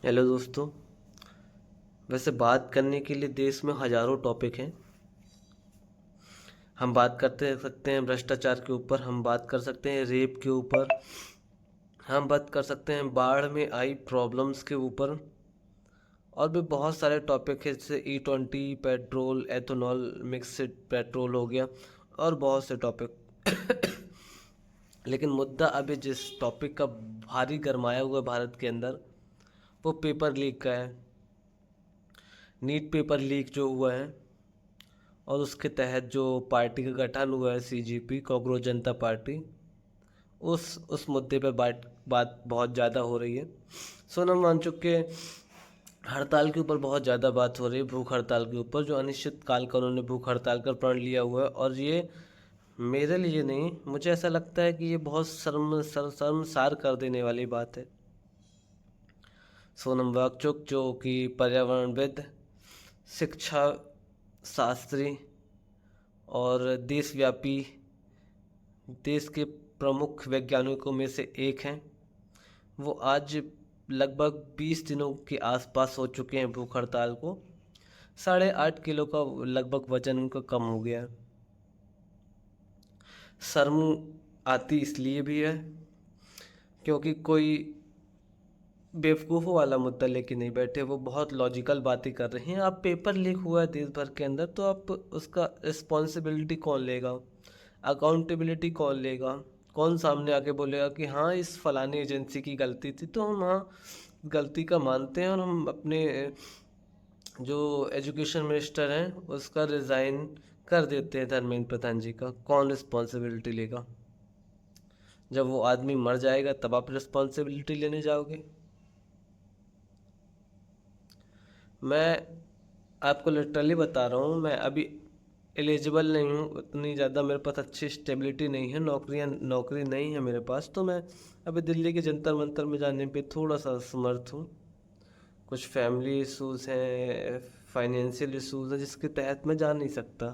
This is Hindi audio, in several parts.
हेलो दोस्तों। वैसे बात करने के लिए देश में हज़ारों टॉपिक हैं। हम बात करते सकते हैं भ्रष्टाचार के ऊपर, हम बात कर सकते हैं रेप के ऊपर, हम बात कर सकते हैं बाढ़ में आई प्रॉब्लम्स के ऊपर, और भी बहुत सारे टॉपिक हैं जैसे E20, petrol, ethanol, mixed petrol हो गया, और बहुत से टॉपिक। लेकिन मुद्दा अभी जिस टॉपिक का भारी गरमाया हुआ है भारत के अंदर, वो पेपर लीक का है। नीट पेपर लीक जो हुआ है, और उसके तहत जो पार्टी का गठन हुआ है, CJP, कॉकरोच जनता पार्टी, उस मुद्दे पे बात बहुत ज़्यादा हो रही है। सोनम वांगचुक के हड़ताल के ऊपर बहुत ज़्यादा बात हो रही है, भूख हड़ताल के ऊपर, जो अनिश्चित काल का उन्होंने भूख हड़ताल का प्रण लिया हुआ है। और ये मेरे लिए नहीं, मुझे ऐसा लगता है कि ये बहुत शर्मसार कर देने वाली बात है। सोनम वांगचुक जो कि पर्यावरणविद, शिक्षा शास्त्री और देशव्यापी, देश के प्रमुख वैज्ञानिकों में से एक हैं, वो आज लगभग 20 दिनों के आसपास हो चुके हैं भूख हड़ताल को। 8.5 किलो का लगभग वजन उनका कम हो गया है। शर्म आती इसलिए भी है क्योंकि कोई बेवकूफ़ों वाला मुद्दा लेके नहीं बैठे, वो बहुत लॉजिकल बातें कर रहे हैं। आप पेपर लीक हुआ है देश भर के अंदर, तो आप उसका रिस्पॉन्सिबिलिटी कौन लेगा, अकाउंटेबिलिटी कौन लेगा? कौन सामने आके बोलेगा कि हाँ इस फलानी एजेंसी की गलती थी, तो हम हाँ गलती का मानते हैं और हम अपने जो एजुकेशन मिनिस्टर हैं उसका रिज़ाइन कर देते हैं, धर्मेंद्र प्रधान जी का। कौन रिस्पॉन्सिबिलिटी लेगा? जब वो आदमी मर जाएगा तब आप रिस्पॉन्सिबिलिटी लेने जाओगे? मैं आपको लिटरली बता रहा हूँ, मैं अभी एलिजिबल नहीं हूँ, उतनी ज़्यादा मेरे पास अच्छी स्टेबिलिटी नहीं है, नौकरी नहीं है मेरे पास, तो मैं अभी दिल्ली के जंतर मंतर में जाने पे थोड़ा सा असमर्थ हूँ। कुछ फैमिली इश्यूज़ हैं, फाइनेंशियल इश्यूज़ हैं, जिसके तहत मैं जा नहीं सकता,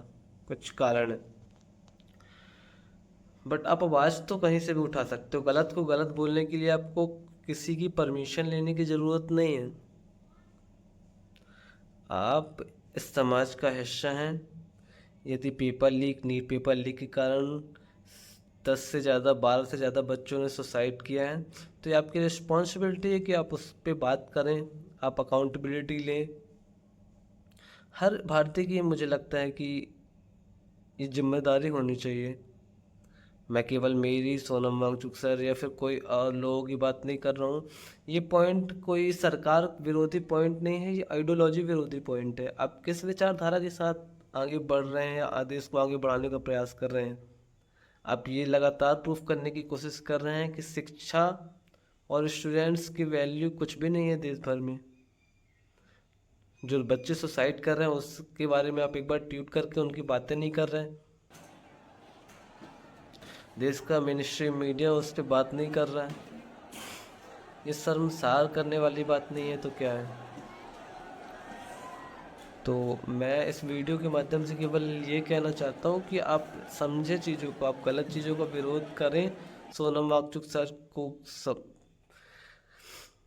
कुछ कारण है। बट आप आवाज़ तो कहीं से भी उठा सकते हो। गलत को गलत बोलने के लिए आपको किसी की परमिशन लेने की ज़रूरत नहीं है। आप इस समाज का हिस्सा हैं। यदि paper leak, NEET paper leak के कारण 10 से ज़्यादा, 12 से ज़्यादा बच्चों ने सुसाइड किया है, तो ये आपकी रिस्पॉन्सिबिलिटी है कि आप उस पर बात करें, आप अकाउंटेबिलिटी लें। हर भारतीय की मुझे लगता है कि ये जिम्मेदारी होनी चाहिए। मैं केवल मेरी, सोनम वांगचुक सर या फिर कोई और लोगों की बात नहीं कर रहा हूँ। ये पॉइंट कोई सरकार विरोधी पॉइंट नहीं है, ये आइडियोलॉजी विरोधी पॉइंट है। आप किस विचारधारा के साथ आगे बढ़ रहे हैं या देश को आगे बढ़ाने का प्रयास कर रहे हैं? आप ये लगातार प्रूफ करने की कोशिश कर रहे हैं कि शिक्षा और स्टूडेंट्स की वैल्यू कुछ भी नहीं है देश भर में। जो बच्चे सुसाइड कर रहे हैं उसके बारे में आप एक बार ट्वीट करके उनकी बातें नहीं कर रहे हैं। देश का मिनिस्ट्री मीडिया उस पर बात नहीं कर रहा है। ये शर्मसार करने वाली बात नहीं है तो क्या है? तो मैं इस वीडियो के माध्यम से केवल ये कहना चाहता हूँ कि आप समझे चीज़ों को, आप गलत चीज़ों का विरोध करें। सोनम वांगचुक सर को सब,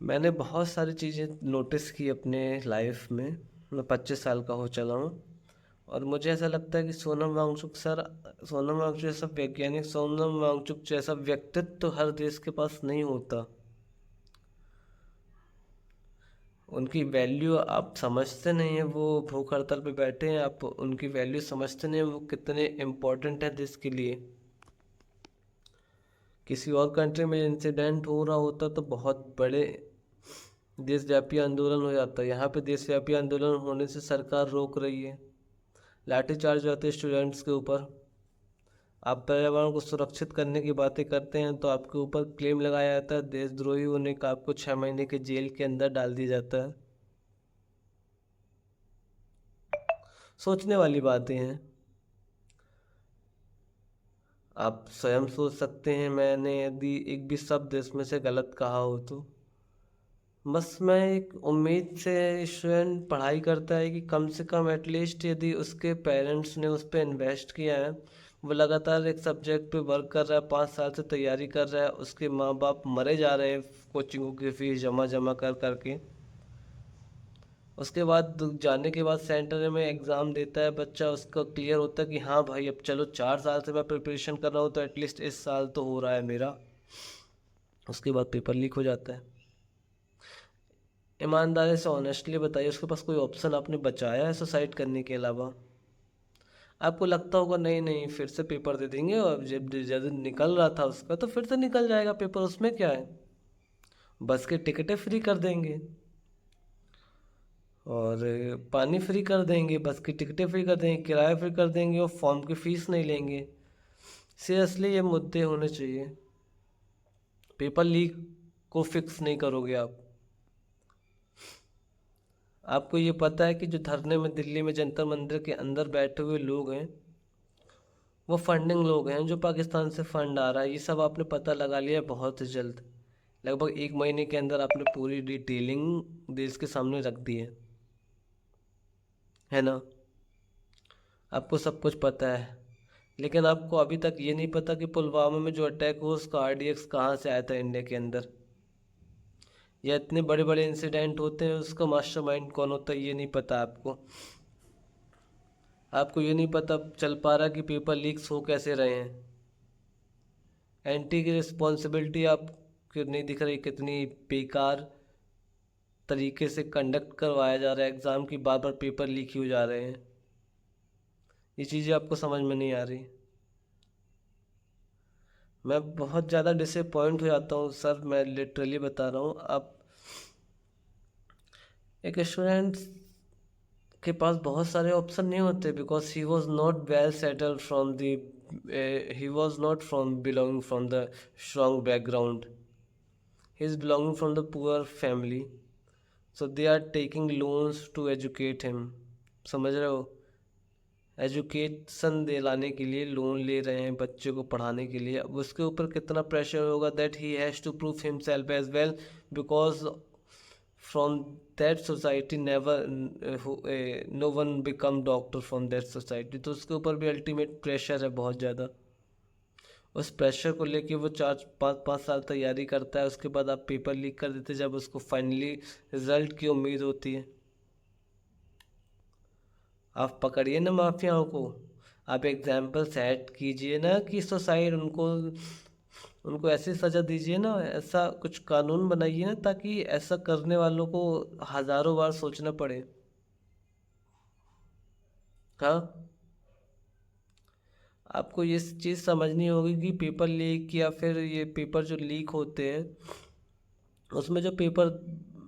मैंने बहुत सारी चीज़ें नोटिस की अपने लाइफ में। मैं 25 साल का हो चला हूँ, और मुझे ऐसा लगता है कि सोनम वांगचुक जैसा वैज्ञानिक, सोनम वांगचुक जैसा व्यक्तित्व तो हर देश के पास नहीं होता। उनकी वैल्यू आप समझते नहीं हैं। वो भूख हड़ताल पे बैठे हैं, आप उनकी वैल्यू समझते नहीं हैं, वो कितने इम्पोर्टेंट है देश के लिए। किसी और कंट्री में इंसिडेंट हो रहा होता तो बहुत बड़े देशव्यापी आंदोलन हो जाता है। यहाँ पे देशव्यापी आंदोलन होने से सरकार रोक रही है, लाठीचार्ज होते हैं स्टूडेंट्स के ऊपर। आप पर्यावरण को सुरक्षित करने की बातें करते हैं तो आपके ऊपर क्लेम लगाया जाता है देशद्रोही होने का, आपको 6 महीने के जेल के अंदर डाल दिया जाता है। सोचने वाली बातें हैं। आप स्वयं सोच सकते हैं, मैंने यदि एक भी शब्द इसमें से गलत कहा हो तो। बस मैं एक उम्मीद से, स्टूडेंट पढ़ाई करता है कि कम से कम एटलीस्ट यदि उसके पेरेंट्स ने उस पर इन्वेस्ट किया है, वो लगातार एक सब्जेक्ट पे वर्क कर रहा है, 5 साल से तैयारी कर रहा है, उसके माँ बाप मरे जा रहे हैं कोचिंगों की फीस जमा जमा कर करके, उसके बाद जाने के बाद सेंटर में एग्ज़ाम देता है बच्चा, उसका क्लियर होता है कि हाँ भाई अब चलो 4 साल से मैं प्रिपरेशन कर रहा हूँ तो एटलीस्ट इस साल तो हो रहा है मेरा। उसके बाद पेपर लीक हो जाता है। ईमानदारी से ऑनेस्टली बताइए, उसके पास कोई ऑप्शन आपने बचाया है सुसाइड करने के अलावा? आपको लगता होगा नहीं नहीं फिर से पेपर दे देंगे, और जब जब निकल रहा था उसका तो फिर से निकल जाएगा पेपर, उसमें क्या है, बस की टिकटें फ्री कर देंगे और पानी फ्री कर देंगे, बस की टिकटें फ्री कर देंगे, किराया फ्री कर देंगे और फॉर्म की फ़ीस नहीं लेंगे। सीरियसली ये मुद्दे होने चाहिए। पेपर लीक को फिक्स नहीं करोगे आप। आपको ये पता है कि जो धरने में दिल्ली में जंतर मंदिर के अंदर बैठे हुए लोग हैं वो फंडिंग लोग हैं, जो पाकिस्तान से फंड आ रहा है, ये सब आपने पता लगा लिया है बहुत जल्द। लगभग 1 महीने के अंदर आपने पूरी डिटेलिंग देश के सामने रख दी है ना? आपको सब कुछ पता है, लेकिन आपको अभी तक ये नहीं पता कि पुलवामा में जो अटैक हुआ उसका आरडीएक्स कहाँ से आया था इंडिया के अंदर, या इतने बड़े बड़े इंसिडेंट होते हैं उसका मास्टरमाइंड कौन होता है ये नहीं पता आपको। आपको ये नहीं पता चल पा रहा कि पेपर लीक्स हो कैसे रहे हैं। एंटी की रिस्पॉन्सिबिलिटी आपको नहीं दिख रही, कितनी बेकार तरीके से कंडक्ट करवाया जा रहा है एग्ज़ाम की, बार बार पेपर लीक ही हो जा रहे हैं। ये चीज़ें आपको समझ में नहीं आ रही। मैं बहुत ज़्यादा डिसअपॉइंट हो जाता हूँ सर, मैं लिटरली बता रहा हूँ। आप एक स्टूडेंट के पास बहुत सारे ऑप्शन नहीं होते, because he was not well settled from the, he was not from belonging from the strong background, he is belonging from the poor family, so they are taking loans to educate him. समझ रहे हो? एजुकेशन दिलाने के लिए लोन ले रहे हैं बच्चे को पढ़ाने के लिए। अब उसके ऊपर कितना प्रेशर होगा that he has to prove himself as well, because from that society never, no one become doctor from that society. तो उसके ऊपर भी अल्टीमेट प्रेशर है बहुत ज़्यादा। उस प्रेशर को लेके वो 4 5 5 साल तैयारी करता है, उसके बाद आप पेपर लीक कर देते जब उसको फाइनली रिजल्ट की उम्मीद होती है। आप पकड़िए ना माफियाओं को, आप एग्जाम्पल सेट कीजिए ना कि सोसाइटी उनको उनको ऐसी सज़ा दीजिए ना, ऐसा कुछ कानून बनाइए ना ताकि ऐसा करने वालों को हज़ारों बार सोचना पड़े। हाँ, आपको ये चीज़ समझनी होगी कि पेपर लीक या फिर ये पेपर जो लीक होते हैं उसमें जो पेपर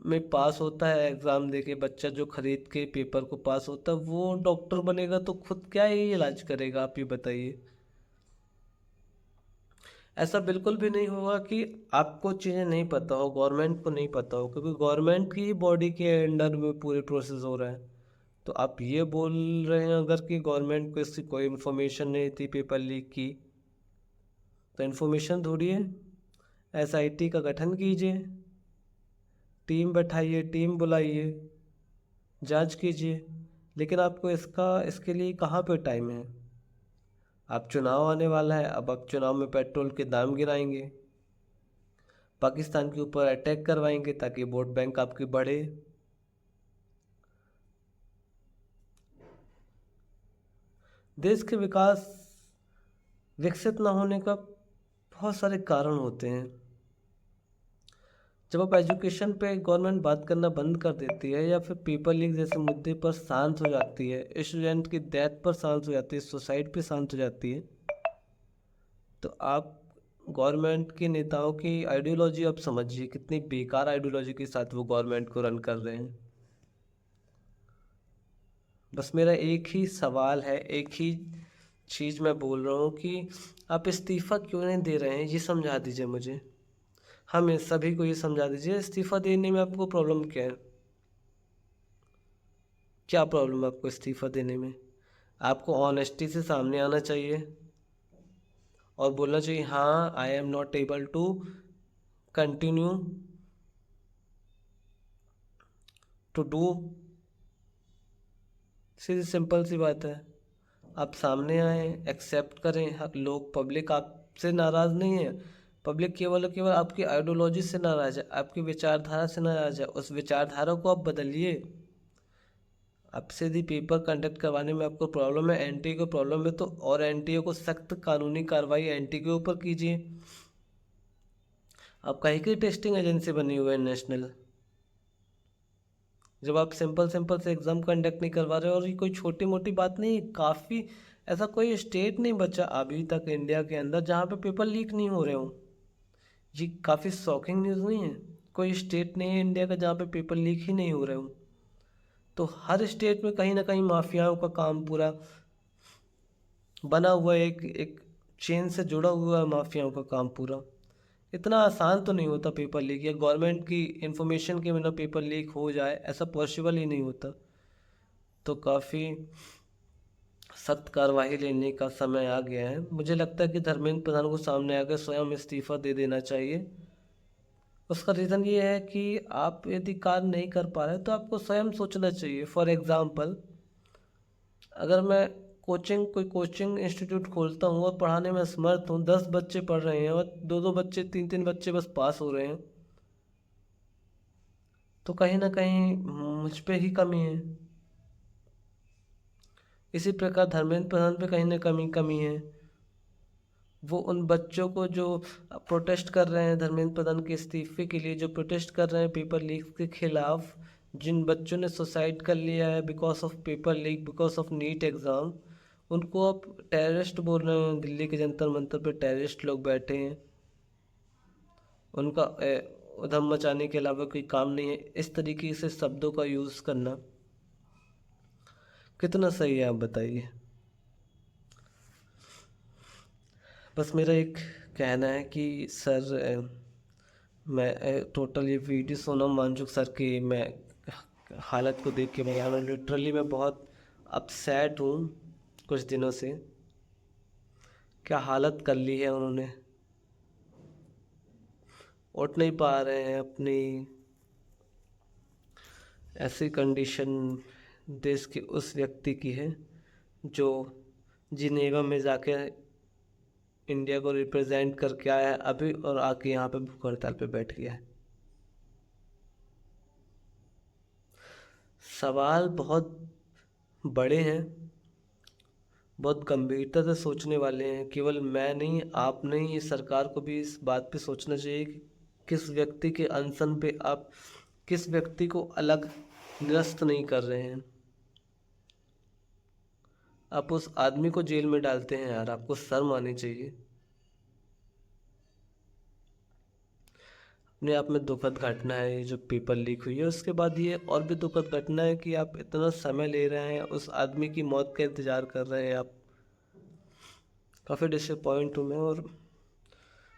में पास होता है एग्ज़ाम दे के बच्चा, जो खरीद के पेपर को पास होता है वो डॉक्टर बनेगा तो खुद क्या ही इलाज करेगा, आप ये बताइए। ऐसा बिल्कुल भी नहीं होगा कि आपको चीज़ें नहीं पता हो, गवर्नमेंट को नहीं पता हो, क्योंकि गवर्नमेंट की बॉडी के अंडर में पूरे प्रोसेस हो रहा है। तो आप ये बोल रहे हैं अगर कि गवर्नमेंट को इसकी कोई इन्फॉर्मेशन नहीं थी पेपर लीक की, तो इन्फॉर्मेशन ढूंढिए, एसआईटी का गठन कीजिए, टीम बैठाइए, टीम बुलाइए, जांच कीजिए। लेकिन आपको इसके लिए कहाँ पे टाइम है? आप चुनाव आने वाला है, अब आप चुनाव में पेट्रोल के दाम गिराएंगे, पाकिस्तान के ऊपर अटैक करवाएंगे ताकि वोट बैंक आपकी बढ़े। देश के विकास विकसित ना होने का बहुत सारे कारण होते हैं। जब आप एजुकेशन पे गवर्नमेंट बात करना बंद कर देती है या फिर पेपर लीक जैसे मुद्दे पर शांत हो जाती है, स्टूडेंट की डेथ पर शांत हो जाती है, सुसाइड पे शांत हो जाती है, तो आप गवर्नमेंट के नेताओं की आइडियोलॉजी आप समझिए कितनी बेकार आइडियोलॉजी के साथ वो गवर्नमेंट को रन कर रहे हैं। बस मेरा एक ही सवाल है, एक ही चीज़ मैं बोल रहा हूँ कि आप इस्तीफ़ा क्यों नहीं दे रहे हैं, ये समझा दीजिए मुझे। हमें सभी को ये समझा दीजिए, इस्तीफ़ा देने में आपको प्रॉब्लम क्या है? क्या प्रॉब्लम है आपको इस्तीफ़ा देने में? आपको ऑनेस्टी से सामने आना चाहिए और बोलना चाहिए हाँ I am not able to continue to do. सीधी सिंपल सी बात है। आप सामने आए, एक्सेप्ट करें। लोग, पब्लिक आपसे नाराज़ नहीं है, पब्लिक केवल और केवल आपकी आइडियोलॉजी से नाराज़ है, आपकी विचारधारा से नाराज़ है। उस विचारधारा को आप बदलिए, आप सीधी पेपर कंडक्ट करवाने में आपको प्रॉब्लम है, एनटीए को प्रॉब्लम है, तो और एनटीए को सख्त कानूनी कार्रवाई एनटीए के ऊपर कीजिए। आप काहे की टेस्टिंग एजेंसी बनी हुई है नेशनल, जब आप सिंपल सिंपल से एग्ज़ाम कंडक्ट नहीं करवा रहे हो। और ये कोई छोटी मोटी बात नहीं है, काफ़ी ऐसा कोई स्टेट नहीं बचा अभी तक इंडिया के अंदर जहाँ पे पेपर लीक नहीं हो रहे हो। ये काफ़ी शॉकिंग न्यूज़ नहीं है? कोई स्टेट नहीं है इंडिया का जहाँ पे पेपर लीक ही नहीं हो रहे हो। तो हर स्टेट में कहीं ना कहीं माफियाओं का काम पूरा बना हुआ है, एक एक चेन से जुड़ा हुआ है माफियाओं का काम पूरा। इतना आसान तो नहीं होता पेपर लीक, या गवर्नमेंट की इंफॉर्मेशन के बिना पेपर लीक हो जाए, ऐसा पॉसिबल ही नहीं होता। तो काफ़ी सख्त कार्रवाई लेने का समय आ गया है। मुझे लगता है कि धर्मेंद्र प्रधान को सामने आकर स्वयं इस्तीफ़ा दे देना चाहिए। उसका रीज़न ये है कि आप यदि कार्य नहीं कर पा रहे तो आपको स्वयं सोचना चाहिए। फॉर एग्ज़ाम्पल, अगर मैं कोई कोचिंग इंस्टीट्यूट खोलता हूँ और पढ़ाने में असमर्थ हूँ, 10 बच्चे पढ़ रहे हैं और 2-2 बच्चे, 3-3 बच्चे बस पास हो रहे हैं, तो कहीं ना कहीं मुझ पे ही कमी है। इसी प्रकार धर्मेंद्र प्रधान पे कहीं ना कमी कमी है। वो उन बच्चों को जो प्रोटेस्ट कर रहे हैं धर्मेंद्र प्रधान के इस्तीफे के लिए, जो प्रोटेस्ट कर रहे हैं पेपर लीक के खिलाफ, जिन बच्चों ने सुसाइड कर लिया है because of paper leak, because of NEET exam, उनको आप टेररिस्ट बोल रहे हैं। दिल्ली के जंतर मंतर पे टेररिस्ट लोग बैठे हैं, उनका उधम मचाने के अलावा कोई काम नहीं है। इस तरीके से शब्दों का यूज़ करना कितना सही है, आप बताइए। बस मेरा एक कहना है कि सर, मैं टोटल ये वीडियो सोनम वांगचुक सर की मैं हालत को देख के मैं लिटरली मैं बहुत अपसेट हूँ। कुछ दिनों से क्या हालत कर ली है उन्होंने, उठ नहीं पा रहे हैं अपनी। ऐसी कंडीशन देश के उस व्यक्ति की है जो जिनेवा में जाके इंडिया को रिप्रेजेंट करके आया है अभी, और आके यहाँ पे भूख हड़ताल पे बैठ गया है। सवाल बहुत बड़े हैं, बहुत गंभीरता से सोचने वाले हैं। केवल मैं नहीं, आप नहीं, इस सरकार को भी इस बात पे सोचना चाहिए कि किस व्यक्ति के अनशन पे आप किस व्यक्ति को अलग निरस्त नहीं कर रहे हैं। आप उस आदमी को जेल में डालते हैं यार, आपको शर्म आनी चाहिए। अपने आप में दुखद घटना है ये जो पेपर लीक हुई है। उसके बाद ये और भी दुखद घटना है कि आप इतना समय ले रहे हैं, उस आदमी की मौत का इंतज़ार कर रहे हैं आप। काफ़ी डिसअपॉइंट हूँ मैं, और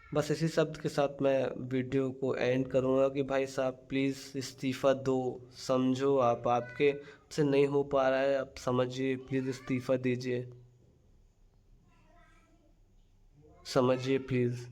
बस इसी शब्द के साथ मैं वीडियो को एंड करूँगा कि भाई साहब प्लीज़ इस्तीफ़ा दो। समझो, आपके से नहीं हो पा रहा है, आप समझिए, प्लीज़ इस्तीफ़ा दीजिए, समझिए प्लीज़।